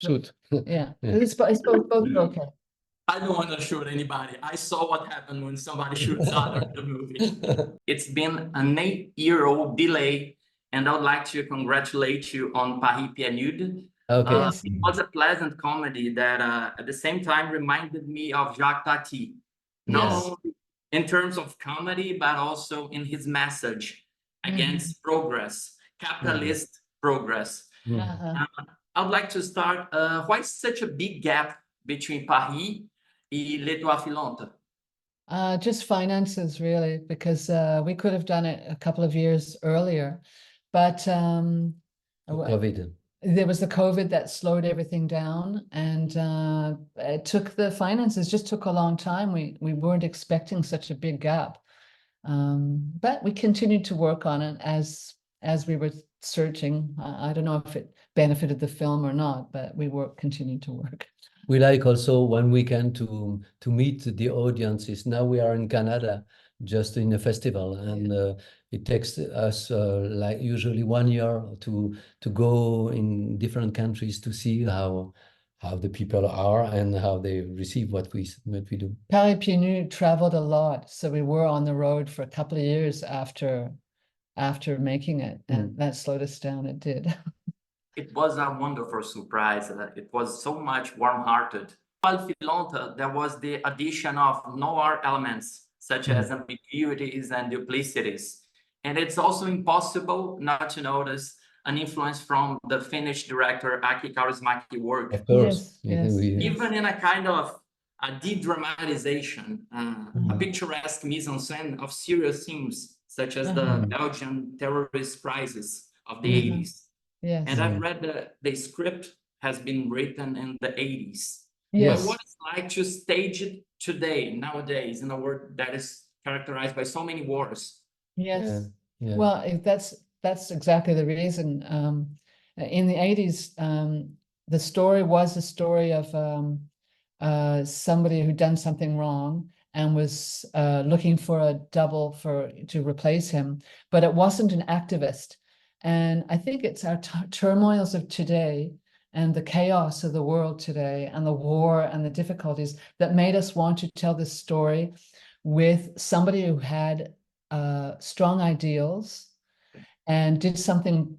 shoot. Yeah, Yeah. it's both okay. I don't want to shoot anybody. I saw what happened when somebody shoots other in the movie. It's been an 8-year-old delay, and I would like to congratulate you on Paris Pieds. Okay. Yes. It was a pleasant comedy that at the same time reminded me of Jacques Tati, not Yes. only in terms of comedy, but also in his message against progress, capitalist progress. Uh-huh. I would like to start, why such a big gap between Paris and Les Toits Filantes? Just finances, really, because we could have done it a couple of years earlier, but COVID. there was the COVID that slowed everything down, and it took the finances, just took a long time. We weren't expecting such a big gap, but we continued to work on it as we were searching. I don't know if it benefited the film or not, but we continued to work. We like also one weekend to meet the audiences. Now we are in Canada, just in a festival, and it takes us like usually 1 year to go in different countries to see how the people are and how they receive what we do. Paris Pieds Nus traveled a lot, so we were on the road for a couple of years after making it, and that slowed us down. It did. It was a wonderful surprise. It was so much warm-hearted. Filante, there was the addition of noir elements, such as ambiguities and duplicities. And it's also impossible not to notice an influence from the Finnish director Aki Kaurismäki work. Of course. Yes, Even in a kind of a de-dramatization, a picturesque mise-en-scène of serious themes, such as the Belgian terrorist crisis of the 80s. Yes. And I've read the script has been written in the 80s. Yes. But what it's like to stage it today, nowadays, in a world that is characterized by so many wars. Yes. Yeah. Well, that's exactly the reason. In the 80s, the story was a story of somebody who'd done something wrong and was looking for a double to replace him, but it wasn't an activist. And I think it's our turmoils of today and the chaos of the world today and the war and the difficulties that made us want to tell this story with somebody who had strong ideals and did something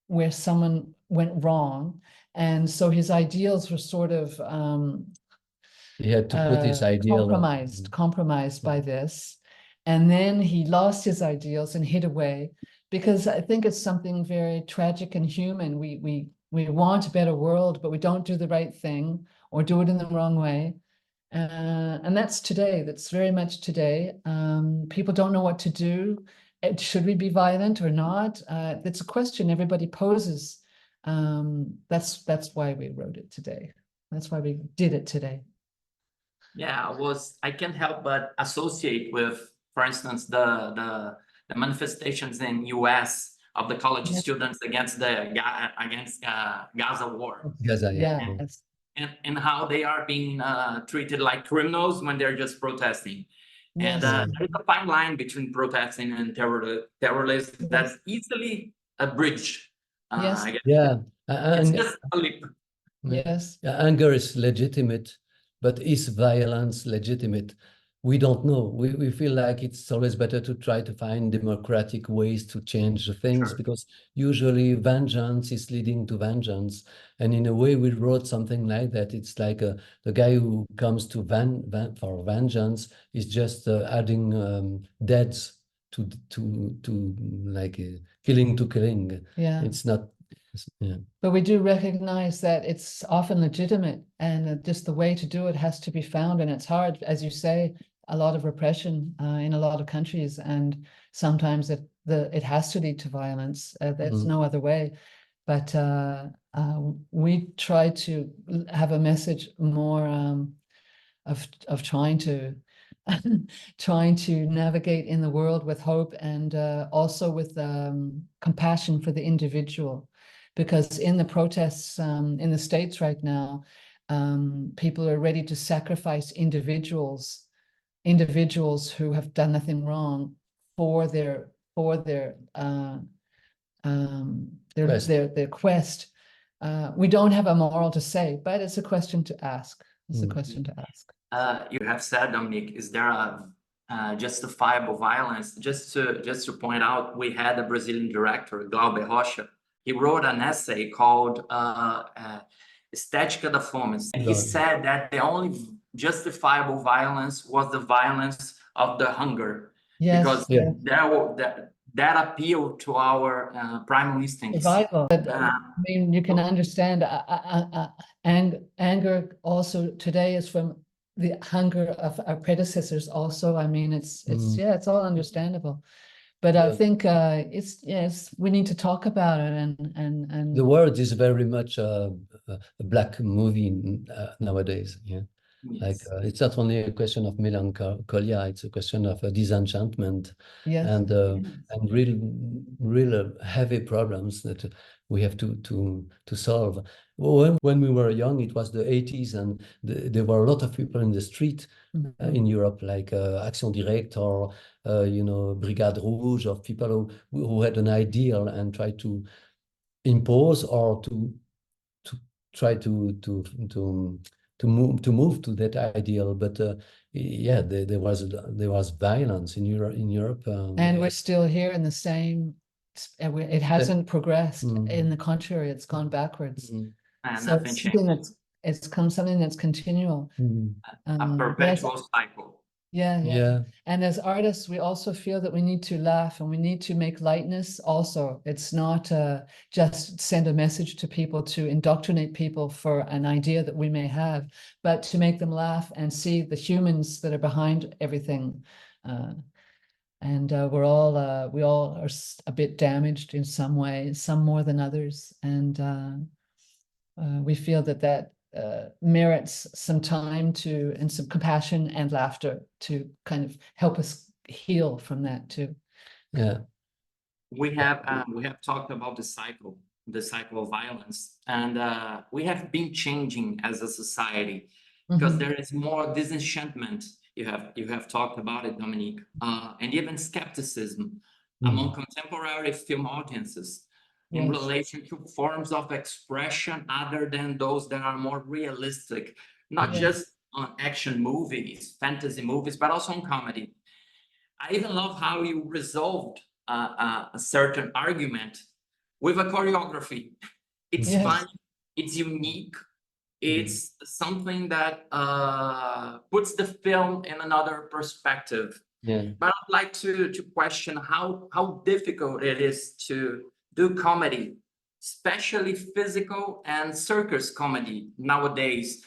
where someone went wrong. And so his ideals were sort of he had to put his ideal compromised by this. And then he lost his ideals and hid away, because I think it's something very tragic and human. We want a better world, but we don't do the right thing or do it in the wrong way. And that's today. That's very much today. People don't know what to do. Should we be violent or not? It's a question everybody poses. That's why we wrote it today. That's why we did it today. Yeah, I can't help but associate with, for instance, the manifestations in US of the college students against the Gaza war. Gaza, yeah. And how they are being treated like criminals when they're just protesting. Yes. And there's a fine line between protesting and terrorism that's easily bridged. Yes. I guess. Yeah. It's just a leap. Yes. Anger is legitimate, but is violence legitimate? We don't know. We feel like it's always better to try to find democratic ways to change things, because usually vengeance is leading to vengeance. And in a way, we wrote something like that. It's like the guy who comes to for vengeance is just adding deaths to like killing to killing. Yeah. It's not. Yeah. But we do recognize that it's often legitimate, and just the way to do it has to be found. And it's hard, as you say, a lot of repression in a lot of countries, and sometimes it has to lead to violence. There's no other way. But we try to have a message more of trying to navigate in the world with hope, and also with compassion for the individual. Because in the protests in the States right now, people are ready to sacrifice individuals who have done nothing wrong for their quest. we don't have a moral to say, but it's a question to ask. It's a question to ask. You have said, Dominique, is there a justifiable violence? Just to point out, we had a Brazilian director, Glauber Rocha. He wrote an essay called Estética da Fome. And he said that the only justifiable violence was the violence of the hunger. Yes, because that appealed to our primal instincts. Survival. But, I mean, you can understand anger also today is from the hunger of our predecessors also. I mean, it's it's all understandable. But I think we need to talk about it and the world is very much a black movie nowadays. Yeah. Yes. Like it's not only a question of melancholia, it's a question of disenchantment and real heavy problems that we have to solve. When we were young, it was the 80s, and there were a lot of people in the street in Europe, like Action Directe or Brigade Rouge, of people who had an ideal and tried to impose or to try to move to that ideal. But there was violence in Europe, and we're still here in the same. It hasn't progressed. In the contrary, it's gone backwards. And so nothing changed. It's something that's continual. A perpetual cycle. Yeah. And as artists, we also feel that we need to laugh and we need to make lightness also. It's not just send a message to people to indoctrinate people for an idea that we may have, but to make them laugh and see the humans that are behind everything. And we all are a bit damaged in some way, some more than others. And we feel that merits some time and some compassion and laughter to kind of help us heal from that too. Yeah. We have talked about the cycle of violence, and we have been changing as a society because there is more disenchantment. You have talked about it, Dominique, and even skepticism among contemporary film audiences in relation to forms of expression other than those that are more realistic, not just on action movies, fantasy movies, but also on comedy. I even love how you resolved a certain argument with a choreography. It's fun, it's unique, it's something that puts the film in another perspective. But I'd like to question how difficult it is to do comedy, especially physical and circus comedy nowadays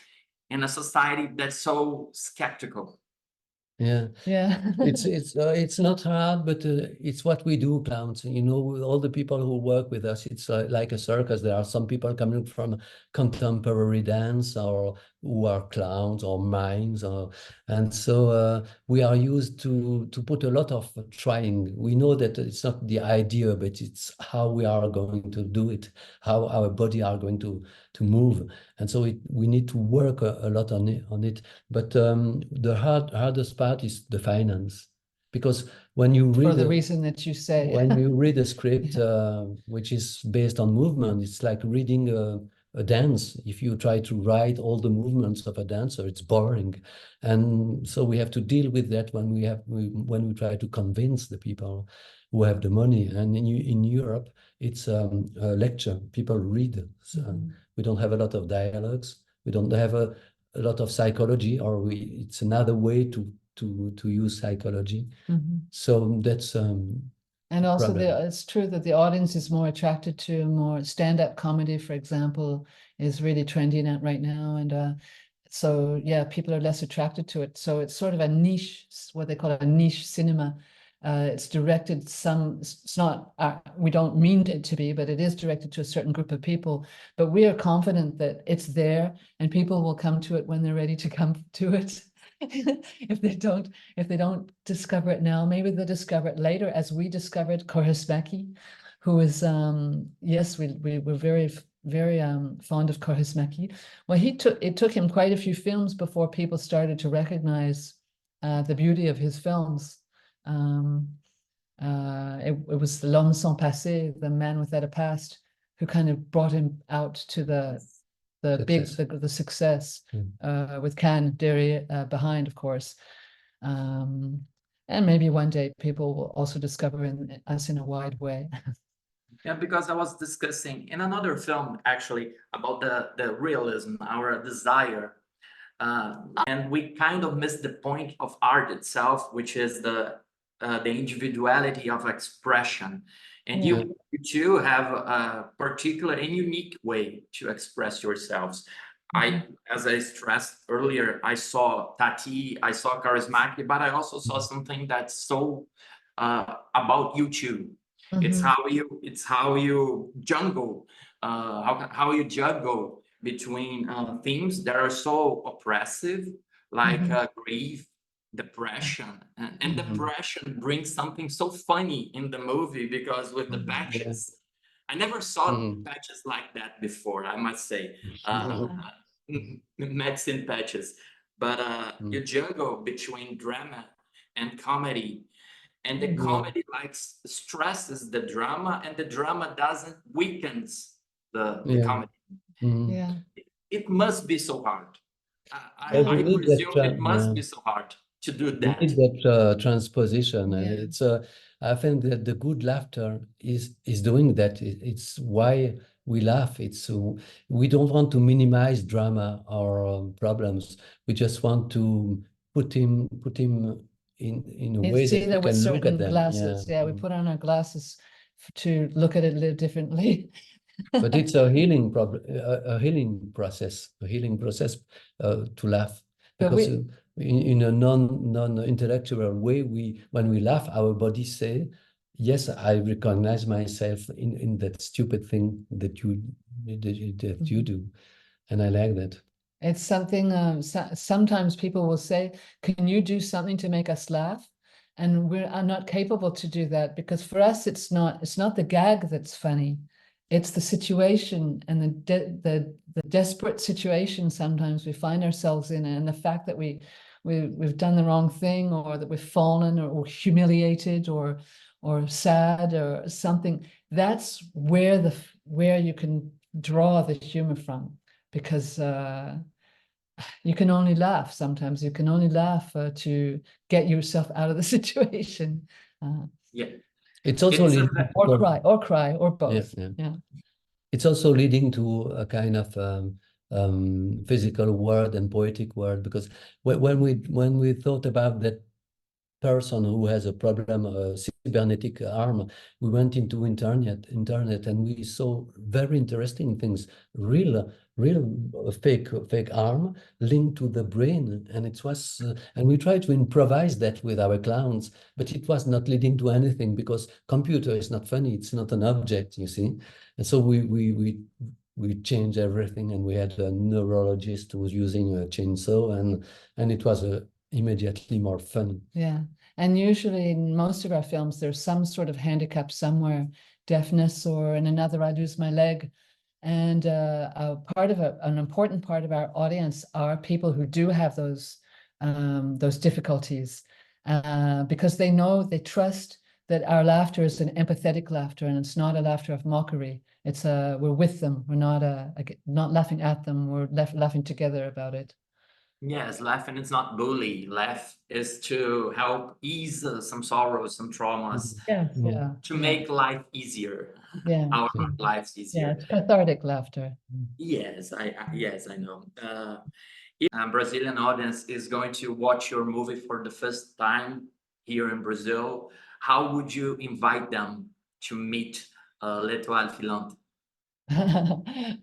in a society that's so skeptical. It's not hard, but it's what we do, clowns. All the people who work with us, it's like a circus. There are some people coming from contemporary dance or who are clowns or mimes, and so we are used to put a lot of trying. We know that it's not the idea, but it's how we are going to do it, how our body are going to move, and so we need to work a lot on it. But the hardest part is the finance, because when you read, for the reason that you say, when you read a script which is based on movement, it's like reading a dance. If you try to write all the movements of a dancer, it's boring, and so we have to deal with that when we try to convince the people who have the money. And in Europe, it's a lecture. People read. So we don't have a lot of dialogues. We don't have a lot of psychology, or it's another way to use psychology. So that's and also it's true that the audience is more attracted to more stand-up comedy, for example, is really trending right now. And so people are less attracted to it. So it's sort of a niche, what they call a niche cinema. It's directed it's not, we don't mean it to be, but it is directed to a certain group of people. But we are confident that it's there and people will come to it when they're ready to come to it. If they don't discover it now, maybe they'll discover it later, as we discovered Kaurismäki, who is, we were very, very fond of Kaurismäki. Well, it took him quite a few films before people started to recognize the beauty of his films. It was L'Homme sans passé, the man without a past, who kind of brought him out to the success with Cannes Derry behind, of course. And maybe one day people will also discover us in a wide way. Yeah, because I was discussing in another film actually about the realism, our desire, and we kind of missed the point of art itself, which is the individuality of expression. And you too have a particular and unique way to express yourselves. As I stressed earlier, I saw Tati, I saw Charismatic, but I also saw something that's so about you too. It's how you juggle, how you juggle between themes that are so oppressive, like grief, depression, and depression brings something so funny in the movie, because with the patches, I never saw patches like that before, I must say, medicine patches, but you juggle between drama and comedy. And the comedy like stresses the drama, and the drama doesn't weakens the comedy. Yeah. It must be so hard. We I need presume that, it must be so hard to do we that. need that transposition, and Yeah. it's I think that the good laughter is doing that. It's why we laugh. It's we don't want to minimize drama or problems. We just want to put him in a way See that we that with can look at certain them. glasses. Yeah, we put on our glasses to look at it a little differently. But it's a healing problem, a healing process to laugh, But because in a non-intellectual way, when we laugh, our bodies say, yes, I recognize myself in that stupid thing that you do, and I like that. It's something, sometimes people will say, can you do something to make us laugh? And I'm not capable to do that, because for us, it's not the gag that's funny. It's the situation and the desperate situation sometimes we find ourselves in, and the fact that we've done the wrong thing, or that we've fallen, or humiliated, or sad, or something. That's where you can draw the humor from, because you can only laugh sometimes. You can only laugh to get yourself out of the situation. Yeah. It's also leading or cry, or both. Yeah. It's also leading to a kind of physical word and poetic word, because when we thought about that person who has a problem, a cybernetic arm, we went into internet, and we saw very interesting things, real fake arm linked to the brain, and it was and we tried to improvise that with our clowns, but it was not leading to anything, because computer is not funny, it's not an object, you see. And so we changed everything, and we had a neurologist who was using a chainsaw, and it was immediately more fun. Yeah. And usually in most of our films, there's some sort of handicap somewhere, deafness, or in another, I lose my leg. And an important part of our audience are people who do have those difficulties, because they trust that our laughter is an empathetic laughter, and it's not a laughter of mockery. It's we're with them. We're not laughing at them. We're laughing together about it. Yes, laughing is not bully. Laugh is to help ease some sorrows, some traumas, to make life easier. Our lives easier. Yeah, it's cathartic laughter. Yes, I know. If a Brazilian audience is going to watch your movie for the first time here in Brazil, how would you invite them to meet L'Étoile Filante?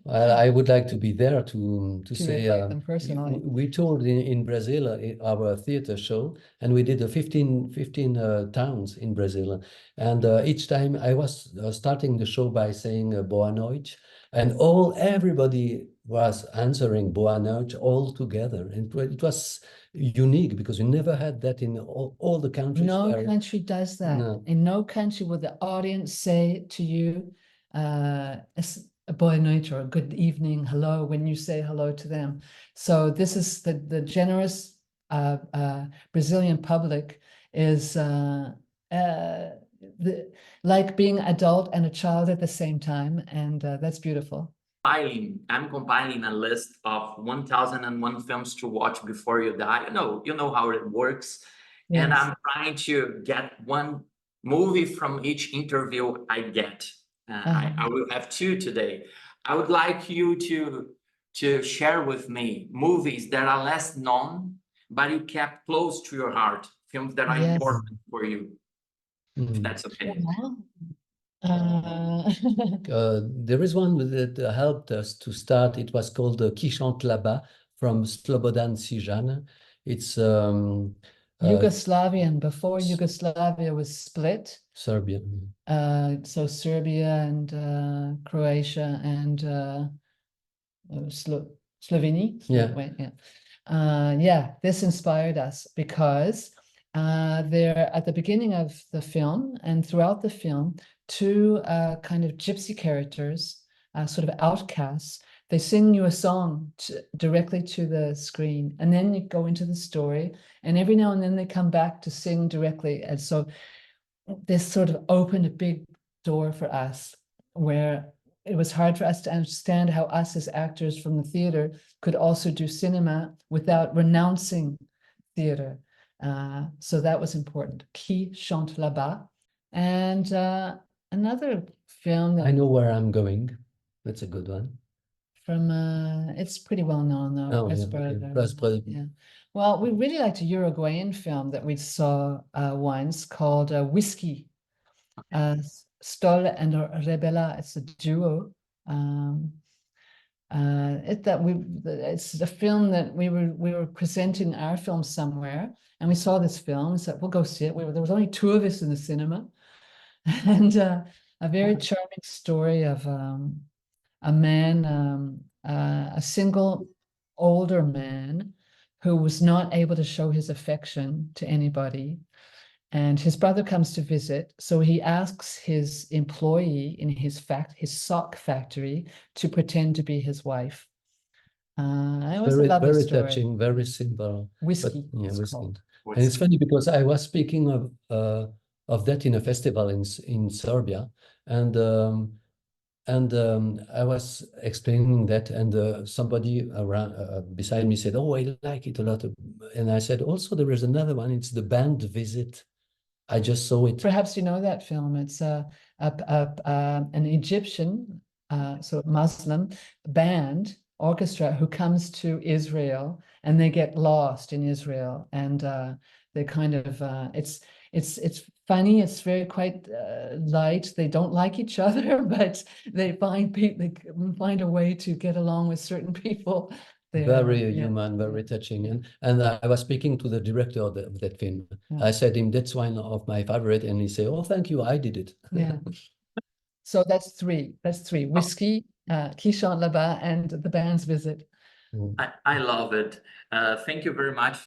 Well, I would like to be there to say them personally. we toured in Brazil, our theater show, and we did 15 towns in Brazil, and each time I was starting the show by saying Boa Noite, and everybody was answering Boa Noite all together, and it was unique, because we never had that in all the countries. No country does that. No. In no country will the audience say to you, a boa noite, or a good evening, hello, when you say hello to them. So this is the generous Brazilian public is like being adult and a child at the same time, and that's beautiful. I'm compiling a list of 1001 films to watch before you die. You know how it works. Yes. And I'm trying to get one movie from each interview I get. I will have two today. I would like you to share with me movies that are less known, but you kept close to your heart, films that are important for you. If that's okay. There is one that helped us to start. It was called Qui chante là-bas from Slobodan Sijan. It's Yugoslavian, before Yugoslavia was split. Serbian. So Serbia and Croatia and Slovenia. Yeah. Wait, yeah. This inspired us because they're at the beginning of the film and throughout the film, two kind of gypsy characters, sort of outcasts. They sing you a song directly to the screen, and then you go into the story, and every now and then they come back to sing directly. And so this sort of opened a big door for us, where it was hard for us to understand how us as actors from the theater could also do cinema without renouncing theater. So that was important. Qui chante là-bas. And another film that I know where I'm going. That's a good one. From it's pretty well known though. Yeah. Well, we really liked a Uruguayan film that we saw once called Whiskey. Stoll and Rebella. It's a duo. It's a film that we were presenting our film somewhere, and we said, we'll go see it. There was only two of us in the cinema, and a very charming story of a man, a single older man who was not able to show his affection to anybody. And his brother comes to visit. So he asks his employee in his sock factory to pretend to be his wife. It was a lovely very story. touching, very simple. Whiskey. Yeah, whiskey. And it's funny because I was speaking of that in a festival in Serbia, and I was explaining that, and somebody around beside me said, "Oh, I like it a lot." And I said, "Also, there is another one. It's The Band Visit. I just saw it." Perhaps you know that film. It's an Egyptian, so Muslim band orchestra who comes to Israel, and they get lost in Israel, and they kind of it's funny. It's very quite light. They don't like each other, but they find a way to get along with certain people. Very human, very touching. And I was speaking to the director of that film. I said him, "That's one of my favorite," and he said, "Oh, thank you, I did it." Yeah. So that's three. Whiskey, Qui chante là-bas, and The Band's Visit. I love it. Thank you very much